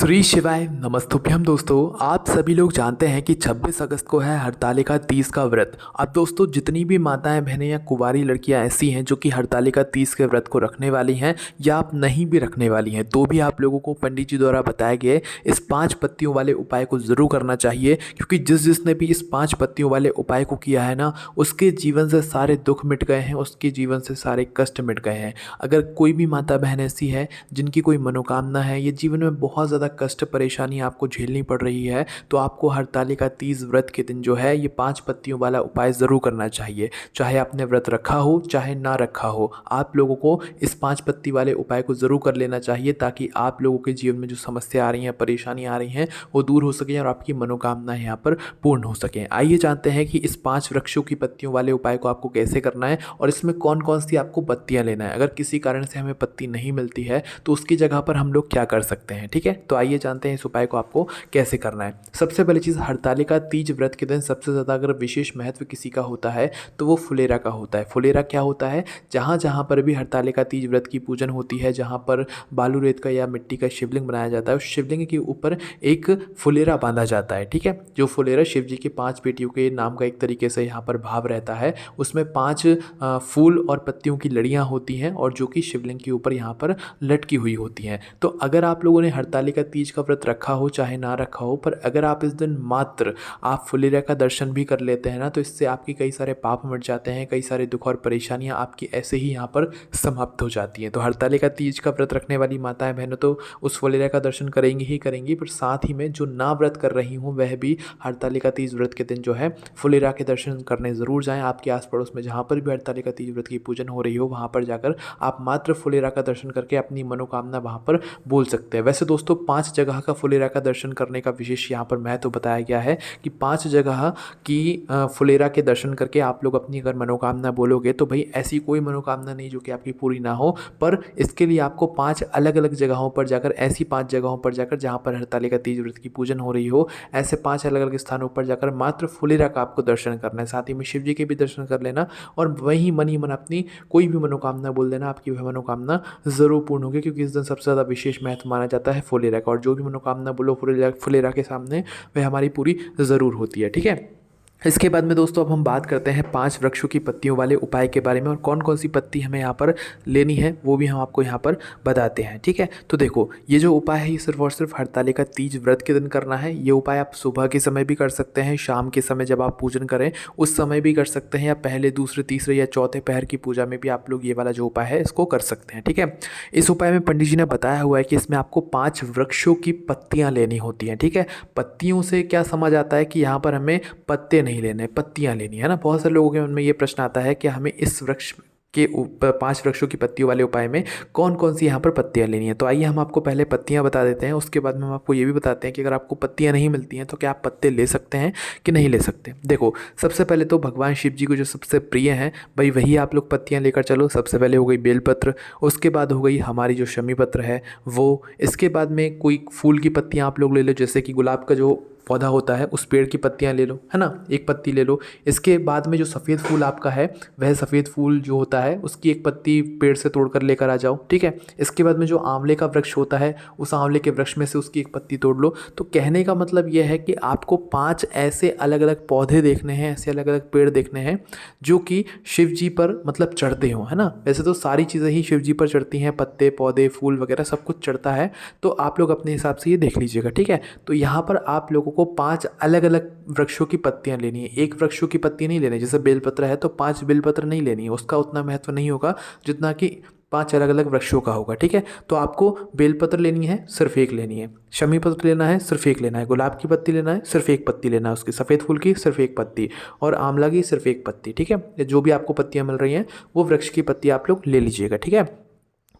श्री शिवाय नमस्तुभ्यम। दोस्तों, आप सभी लोग जानते हैं कि 26 अगस्त को है हरतालिका तीज का व्रत। अब दोस्तों, जितनी भी माताएं बहनें या कुंवारी लड़कियां ऐसी हैं जो कि हरतालिका तीज के व्रत को रखने वाली हैं या आप नहीं भी रखने वाली हैं, तो भी आप लोगों को पंडित जी द्वारा बताए गए इस 5 पत्तियों वाले उपाय को ज़रूर करना चाहिए। क्योंकि जिसने भी इस 5 पत्तियों वाले उपाय को किया है ना, उसके जीवन से सारे दुख मिट गए हैं, उसके जीवन से सारे कष्ट मिट गए हैं। अगर कोई भी माता बहन ऐसी है जिनकी कोई मनोकामना है, ये जीवन में बहुत ज़्यादा कष्ट परेशानी आपको झेलनी पड़ रही है, तो आपको हरतालिका तीज व्रत के दिन जो है ये 5 पत्तियों वाला उपाय ज़रूर करना चाहिए। चाहे आपने व्रत रखा हो चाहे ना रखा हो, आप लोगों को इस 5 पत्ती वाले उपाय को ज़रूर कर लेना चाहिए, ताकि आप लोगों के जीवन में जो समस्या आ रही हैं, परेशानी आ रही हैं, वो दूर हो सकें और आपकी मनोकामनाएं यहाँ पर पूर्ण हो सकें। आइए जानते हैं कि इस 5 वृक्षों की पत्तियों वाले उपाय को आपको कैसे करना है और इसमें कौन कौन सी आपको पत्तियाँ लेना है। अगर किसी कारण से हमें पत्ती नहीं मिलती है तो उसकी जगह पर हम लोग क्या कर सकते हैं, ठीक है। तो आइए जानते हैं इस उपाय को आपको कैसे करना है। सबसे पहली चीज़, हरतालिका तीज व्रत के दिन सबसे ज़्यादा अगर विशेष महत्व किसी का होता है तो वो फुलेरा का होता है। फुलेरा क्या होता है? जहाँ जहाँ पर भी हरतालिका तीज व्रत की पूजन होती है, जहाँ पर बालू रेत का या मिट्टी का शिवलिंग बनाया जाता है, उस शिवलिंग के ऊपर एक फुलेरा बांधा जाता है, ठीक है। जो फुलेरा शिव जी के 5 बेटियों के नाम का एक तरीके से यहाँ पर भाव रहता है। उसमें 5 फूल और पत्तियों की लड़ियाँ होती हैं और जो कि शिवलिंग के ऊपर यहाँ पर लटकी हुई होती हैं। तो अगर आप लोगों ने हरतालिका तीज का व्रत रखा हो चाहे ना रखा हो, पर अगर आप इस दिन मात्र आप फुलेरा का दर्शन भी कर लेते हैं ना, तो इससे आपकी कई सारे पाप मिट जाते हैं, कई सारे दुख और परेशानियां आपकी ऐसे ही यहाँ पर समाप्त हो जाती हैं। तो हरतालिका तीज का व्रत रखने वाली माताएं बहनों तो उस फुलेरा का दर्शन करेंगी ही करेंगी, पर साथ ही में जो ना व्रत कर रही हूँ वह भी हरतालिका तीज व्रत के दिन जो है फुलेरा के दर्शन करने ज़रूर जाएँ। आपके आस पड़ोस में जहाँ पर भी हरतालिका तीज व्रत की पूजन हो रही हो, वहाँ पर जाकर आप मात्र फुलेरा का दर्शन करके अपनी मनोकामना वहाँ पर बोल सकते हैं। वैसे दोस्तों, 5 जगह का फुलेरा का दर्शन करने का विशेष यहाँ पर महत्व बताया गया है कि 5 जगह की फुलेरा के दर्शन करके आप लोग अपनी अगर मनोकामना बोलोगे तो भाई ऐसी कोई मनोकामना नहीं जो कि आपकी पूरी ना हो, पर इसके लिए आपको 5 अलग अलग जगहों पर जाकर, ऐसी 5 जगहों पर जाकर जहाँ पर हरतालिका तीज व्रत की पूजन हो रही हो, ऐसे 5 अलग अलग स्थानों पर जाकर मात्र फुलेरा का आपको दर्शन करना है। साथ ही में शिव जी के भी दर्शन कर लेना और वहीं मन ही मन अपनी कोई भी मनोकामना बोल देना, आपकी वह मनोकामना ज़रूर पूर्ण होगी। क्योंकि इस दिन सबसे ज़्यादा विशेष महत्व माना जाता है फुलेरा का, और जो भी मनोकामना बोलो फुलेरा के सामने वह हमारी पूरी ज़रूर होती है, ठीक है। इसके बाद में दोस्तों अब हम बात करते हैं 5 वृक्षों की पत्तियों वाले उपाय के बारे में, और कौन कौन सी पत्ती हमें यहाँ पर लेनी है वो भी हम आपको यहाँ पर बताते हैं, ठीक है। तो देखो, ये जो उपाय है ये सिर्फ और सिर्फ हरतालिका तीज व्रत के दिन करना है। ये उपाय आप सुबह के समय भी कर सकते हैं, शाम के समय जब आप पूजन करें उस समय भी कर सकते हैं, या पहले दूसरे तीसरे या चौथे पहर की पूजा में भी आप लोग ये वाला जो उपाय है इसको कर सकते हैं, ठीक है। इस उपाय में पंडित जी ने बताया हुआ है कि इसमें आपको 5 वृक्षों की पत्तियाँ लेनी होती हैं, ठीक है। पत्तियों से क्या समझ आता है कि यहाँ पर हमें पत्ते नहीं लेने, पत्तियां लेनी है ना। बहुत सारे लोगों के मन में ये प्रश्न आता है कि हमें इस वृक्ष के ऊपर 5 वृक्षों की पत्तियों वाले उपाय में कौन कौन सी यहाँ पर पत्तियां लेनी है। तो आइए हम आपको पहले पत्तियां बता देते हैं, उसके बाद में हम आपको ये भी बताते हैं कि अगर आपको पत्तियां नहीं मिलती हैं तो क्या आप पत्ते ले सकते हैं कि नहीं ले सकते। देखो, सबसे पहले तो भगवान शिव जी को जो सबसे प्रिय हैं भाई वही आप लोग पत्तियाँ लेकर चलो। सबसे पहले हो गई बेलपत्र, उसके बाद हो गई हमारी जो शमी पत्र है वो, इसके बाद में कोई फूल की पत्तियाँ आप लोग ले लो, जैसे कि गुलाब का जो पौधा होता है उस पेड़ की पत्तियां ले लो, है ना, एक पत्ती ले लो। इसके बाद में जो सफ़ेद फूल आपका है वह सफ़ेद फूल जो होता है उसकी एक पत्ती पेड़ से तोड़कर लेकर आ जाओ, ठीक है। इसके बाद में जो आंवले का वृक्ष होता है उस आंवले के वृक्ष में से उसकी एक पत्ती तोड़ लो। तो कहने का मतलब यह है कि आपको 5 ऐसे अलग अलग पौधे देखने हैं, ऐसे अलग अलग पेड़ देखने हैं जो कि शिव जी पर मतलब चढ़ते हों, है ना। वैसे तो सारी चीज़ें ही शिव जी पर चढ़ती हैं, पत्ते पौधे फूल वगैरह सब कुछ चढ़ता है, तो आप लोग अपने हिसाब से ये देख लीजिएगा, ठीक है। तो यहाँ पर आप लोगों को 5 अलग अलग वृक्षों की पत्तियां लेनी है, एक वृक्षों की पत्ती नहीं लेनी। जैसे बेलपत्र है तो 5 बेलपत्र नहीं लेनी है, उसका उतना महत्व नहीं होगा जितना कि 5 अलग अलग वृक्षों का होगा, ठीक है। तो आपको बेलपत्र लेनी है, सिर्फ एक लेनी है। शमी पत्र लेना है, सिर्फ एक लेना है। गुलाब की पत्ती लेना है, सिर्फ एक पत्ती लेना है उसकी। सफ़ेद फूल की सिर्फ एक पत्ती, और आंवला की सिर्फ एक पत्ती, ठीक है। जो भी आपको पत्तियां मिल रही हैं वो वृक्ष की पत्ती आप लोग ले लीजिएगा, ठीक है।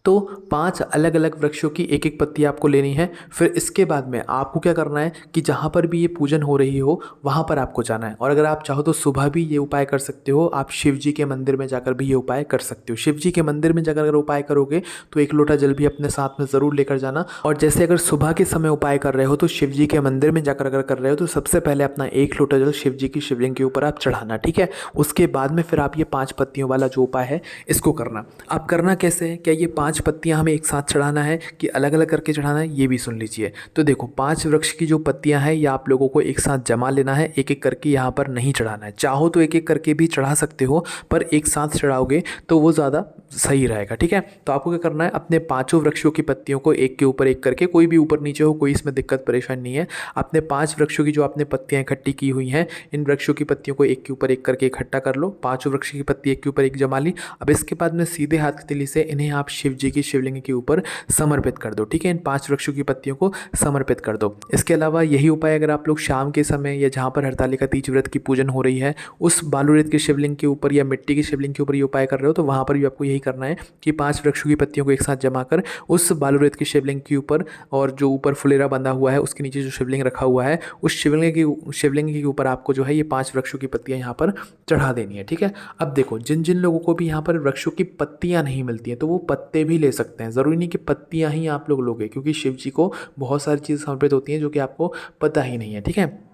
तो 5 अलग अलग वृक्षों की एक एक पत्ती आपको लेनी है। फिर इसके बाद में आपको क्या करना है कि जहाँ पर भी ये पूजन हो रही हो वहाँ पर आपको जाना है, और अगर आप चाहो तो सुबह भी ये उपाय कर सकते हो। आप शिव जी के मंदिर में जाकर भी ये उपाय कर सकते हो। शिव जी के मंदिर में जाकर अगर उपाय करोगे तो 1 लोटा जल भी अपने साथ में ज़रूर लेकर जाना। और जैसे अगर सुबह के समय उपाय कर रहे हो तो शिव जी के मंदिर में जाकर अगर कर रहे हो तो सबसे पहले अपना 1 लोटा जल शिव जी की शिवलिंग के ऊपर आप चढ़ाना, ठीक है। उसके बाद में फिर आप ये 5 पत्तियों वाला जो उपाय है इसको करना। आप करना कैसे है, क्या ये 5 5 पत्तियां हमें एक साथ चढ़ाना है कि अलग अलग करके चढ़ाना है, ये भी सुन लीजिए। तो देखो 5 वृक्ष की जो पत्तियां हैं ये आप लोगों को एक साथ जमा लेना है, एक एक करके यहाँ पर नहीं चढ़ाना है। चाहो तो एक एक करके भी चढ़ा सकते हो, पर एक साथ चढ़ाओगे तो वो ज़्यादा सही रहेगा, ठीक है। तो आपको क्या करना है, अपने 5 वृक्षों की पत्तियों को एक के ऊपर एक करके, कोई भी ऊपर नीचे हो कोई इसमें दिक्कत परेशानी नहीं है, अपने 5 वृक्षों की जो आपने पत्तियां इकट्ठी की हुई हैं इन वृक्षों की पत्तियों को एक के ऊपर एक करके इकट्ठा कर लो। 5 वृक्ष की पत्ती एक के ऊपर एक जमा ली। अब इसके बाद में सीधे हाथ की तिली से इन्हें आप शिव जी की शिवलिंग के ऊपर समर्पित कर दो, ठीक है। इन 5 वृक्षों की पत्तियों को समर्पित कर दो। इसके अलावा यही उपाय अगर आप लोग शाम के समय या जहाँ पर हरतालिका तीज व्रत की पूजन हो रही है उस बालू रेत के शिवलिंग के ऊपर या मिट्टी के शिवलिंग के ऊपर ये उपाय कर रहे हो तो वहाँ पर भी आपको यही करना है कि 5 वृक्षों की पत्तियों को एक साथ जमा कर उस बालू रेत के शिवलिंग के ऊपर, और जो ऊपर फुलेरा बंधा हुआ है उसके नीचे जो शिवलिंग रखा हुआ है उस शिवलिंग के ऊपर आपको जो है ये 5 वृक्षों की पत्तियां यहाँ पर चढ़ा देनी है, ठीक है। अब देखो जिन जिन लोगों को भी यहाँ पर वृक्षों की पत्तियां नहीं मिलती हैं तो वो पत्ते भी ले सकते हैं, ज़रूरी नहीं कि पत्तियां ही आप लोग लोगे, क्योंकि शिव जी को बहुत सारी चीज़ें समर्पित होती हैं जो कि आपको पता ही नहीं है, ठीक है।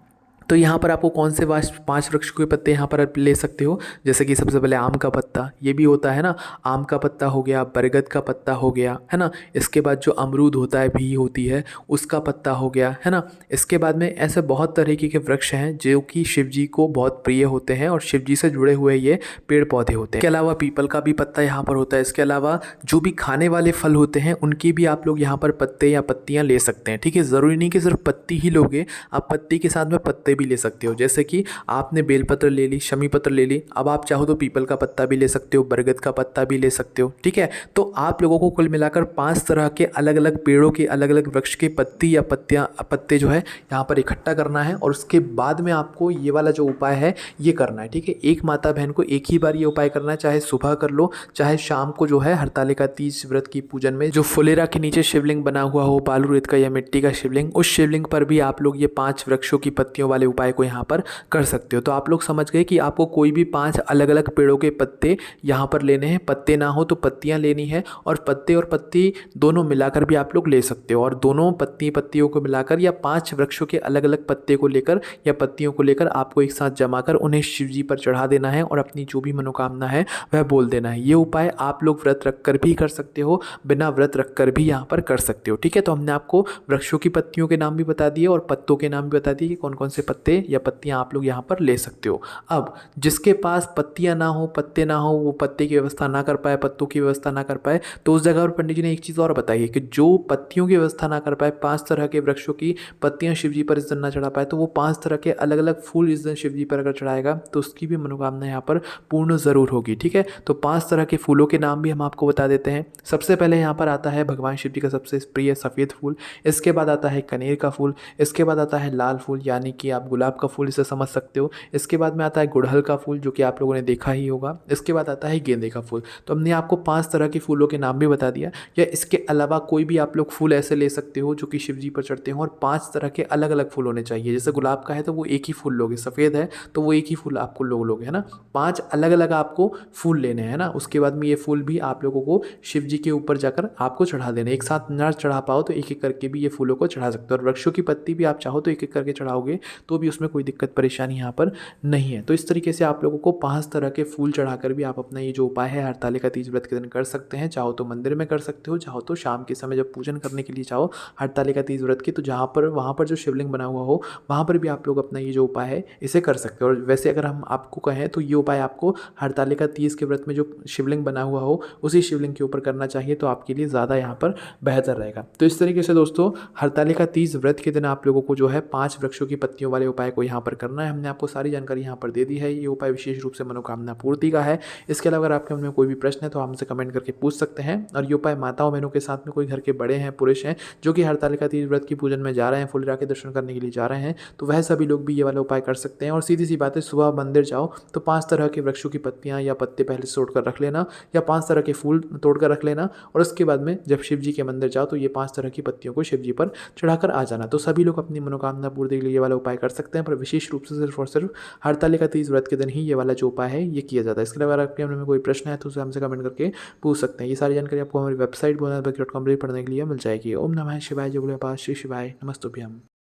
तो यहाँ पर आपको कौन से 5 वृक्ष के पत्ते यहाँ पर आप ले सकते हो, जैसे कि सबसे पहले आम का पत्ता, ये भी होता है ना, आम का पत्ता हो गया, बरगद का पत्ता हो गया, है ना। इसके बाद जो अमरूद होता है भी होती है उसका पत्ता हो गया, है ना। इसके बाद में ऐसे बहुत तरीके के वृक्ष हैं जो कि शिव जी को बहुत प्रिय होते हैं और शिव जी से जुड़े हुए ये पेड़ पौधे होते हैं। इसके अलावा पीपल का भी पत्ता यहाँ पर होता है। इसके अलावा जो भी खाने वाले फल होते हैं उनकी भी आप लोग यहाँ पर पत्ते या पत्तियाँ ले सकते हैं, ठीक है। ज़रूरी नहीं कि सिर्फ पत्ती ही लोगे, आप पत्ती के साथ में पत्ते भी ले सकते हो। जैसे कि आपने बेलपत्र ले ली, शमी पत्र ले ली, अब आप चाहो तो पीपल का पत्ता भी ले सकते हो, बरगद का पत्ता भी ले सकते हो, ठीक है। तो आप लोगों को कुल मिलाकर 5 तरह के अलग अलग पेड़ों के अलग अलग वृक्ष के पत्ती या पत्ते जो है यहाँ पर इकट्ठा करना है और उसके बाद में आपको ये वाला जो उपाय है ये करना है, ठीक है। एक माता बहन को एक ही बार ये उपाय करना है, चाहे सुबह कर लो चाहे शाम को, जो है हरतालिका तीज व्रत की पूजन में जो फुलेरा के नीचे शिवलिंग बना हुआ हो, बालू रेत का या मिट्टी का शिवलिंग, उस शिवलिंग पर भी आप लोग ये 5 वृक्षों की पत्तियों वाले उपाय को यहाँ पर कर सकते हो। तो आप लोग समझ गए कि आपको कोई भी 5 अलग अलग पेड़ों के पत्ते यहाँ पर लेने हैं, पत्ते ना हो तो पत्तियाँ लेनी है, और पत्ते और पत्ती दोनों मिलाकर भी आप लोग ले सकते हो, और दोनों पत्तियों को मिलाकर या 5 वृक्षों के अलग अलग पत्ते को लेकर या पत्तियों को लेकर आपको एक साथ जमा कर उन्हें शिव जी पर चढ़ा देना है और अपनी जो भी मनोकामना है वह बोल देना है। ये उपाय आप लोग व्रत रख कर भी कर सकते हो, बिना व्रत रख कर भी यहाँ पर कर सकते हो, ठीक है। तो हमने आपको वृक्षों की पत्तियों के नाम भी बता दिए और पत्तों के नाम भी बता दिए कि कौन कौन से पत्ते या पत्तियाँ आप लोग यहाँ पर ले सकते हो। अब जिसके पास पत्तियाँ ना हो, पत्ते ना हो, वो पत्ते की व्यवस्था ना कर पाए, पत्तों की व्यवस्था ना कर पाए, तो उस जगह पर पंडित जी ने एक चीज़ और बताई है कि जो पत्तियों की व्यवस्था ना कर पाए, 5 तरह के वृक्षों की पत्तियाँ शिव जी पर इस दिन ना चढ़ा पाए, तो वो 5 तरह के अलग अलग फूल इस दिन शिव जी पर अगर चढ़ाएगा तो उसकी भी मनोकामना यहाँ पर पूर्ण ज़रूर होगी, ठीक है। तो 5 तरह के फूलों के नाम भी हम आपको बता देते हैं। सबसे पहले यहाँ पर आता है भगवान शिव जी का सबसे प्रिय सफ़ेद फूल, इसके बाद आता है कनेर का फूल, इसके बाद आता है लाल फूल यानी कि आप गुलाब का फूल इसे समझ सकते हो, इसके बाद में आता है गुड़हल का फूल जो कि आप लोगों ने देखा ही होगा, इसके बाद आता है गेंदे का फूल। तो हमने आपको 5 तरह के फूलों के नाम भी बता दिया। या इसके अलावा कोई भी आप लोग फूल ऐसे ले सकते हो जो कि शिव जी पर चढ़ते हो, और 5 तरह के अलग अलग फूल होने चाहिए। जैसे गुलाब का है तो वो एक ही फूल लोगे, सफ़ेद है तो वो एक ही फूल आपको लोगे, है ना। 5 अलग अलग आपको फूल लेने हैं ना। उसके बाद में ये फूल भी आप लोगों को शिव जी के ऊपर जाकर आपको चढ़ा देने, एक साथ ना चढ़ा पाओ तो एक एक करके भी ये फूलों को चढ़ा सकते हो। और वृक्षों की पत्ती भी आप चाहो तो एक एक करके चढ़ाओगे तो भी उसमें कोई दिक्कत परेशानी यहाँ पर नहीं है। तो इस तरीके से आप लोगों को 5 तरह के फूल चढ़ाकर भी आप अपना ये जो उपाय है हरतालिका तीज व्रत के दिन कर सकते हैं। चाहो तो मंदिर में कर सकते हो, चाहो तो शाम के समय जब पूजन करने के लिए चाहो हरतालिका तीज व्रत की, तो वहाँ पर जो शिवलिंग बना हुआ हो वहाँ पर भी आप लोग अपना ये जो उपाय है इसे कर सकते हो। और वैसे अगर हम आपको कहें तो ये उपाय आपको हरतालिका तीज के व्रत में जो शिवलिंग बना हुआ हो उसी शिवलिंग के ऊपर करना चाहिए, तो आपके लिए ज़्यादा यहाँ पर बेहतर रहेगा। तो इस तरीके से दोस्तों हरतालिका तीज व्रत के दिन आप लोगों को जो है 5 वृक्षों की पत्तियों वाले उपाय को यहाँ पर करना है। हमने आपको सारी जानकारी यहाँ पर दे दी है। ये उपाय विशेष रूप से मनोकामना पूर्ति का है। इसके अलावा अगर आपके मन में कोई भी प्रश्न है तो हमसे कमेंट करके पूछ सकते हैं। और ये उपाय माताओं बहनों के साथ में कोई घर के बड़े हैं, पुरुष हैं जो कि हरतालिका तीज व्रत की पूजन में जा रहे हैं, फुलेरा के दर्शन करने के लिए जा रहे हैं, तो वह सभी लोग भी ये वाला उपाय कर सकते हैं। और सीधी सी बात है, सुबह मंदिर जाओ तो 5 तरह के वृक्षों की पत्तियाँ या पत्ते पहले से तोड़ कर रख लेना, या 5 तरह के फूल तोड़ कर रख लेना, और उसके बाद में जब शिव जी के मंदिर जाओ तो ये 5 तरह की पत्तियों को शिव जी पर चढ़ाकर आ जाना। तो सभी लोग अपनी मनोकामना पूर्ति के लिए ये वाला उपाय कर सकते हैं, पर विशेष रूप से सिर्फ और सिर्फ हरतालिका तीज व्रत के दिन ही ये वाला जो उपाय है ये किया जाता है। इसके अलावा अगर आपके मन में कोई प्रश्न है तो उसे हमसे कमेंट करके पूछ सकते हैं। ये सारी जानकारी आपको हमारी वेबसाइट भोलेनाथभक्त.com पर पढ़ने के लिए मिल जाएगी। ओम नमः शिवाय, जय भोलेनाथ, श्री शिवाय, नमस्तुभ्यम।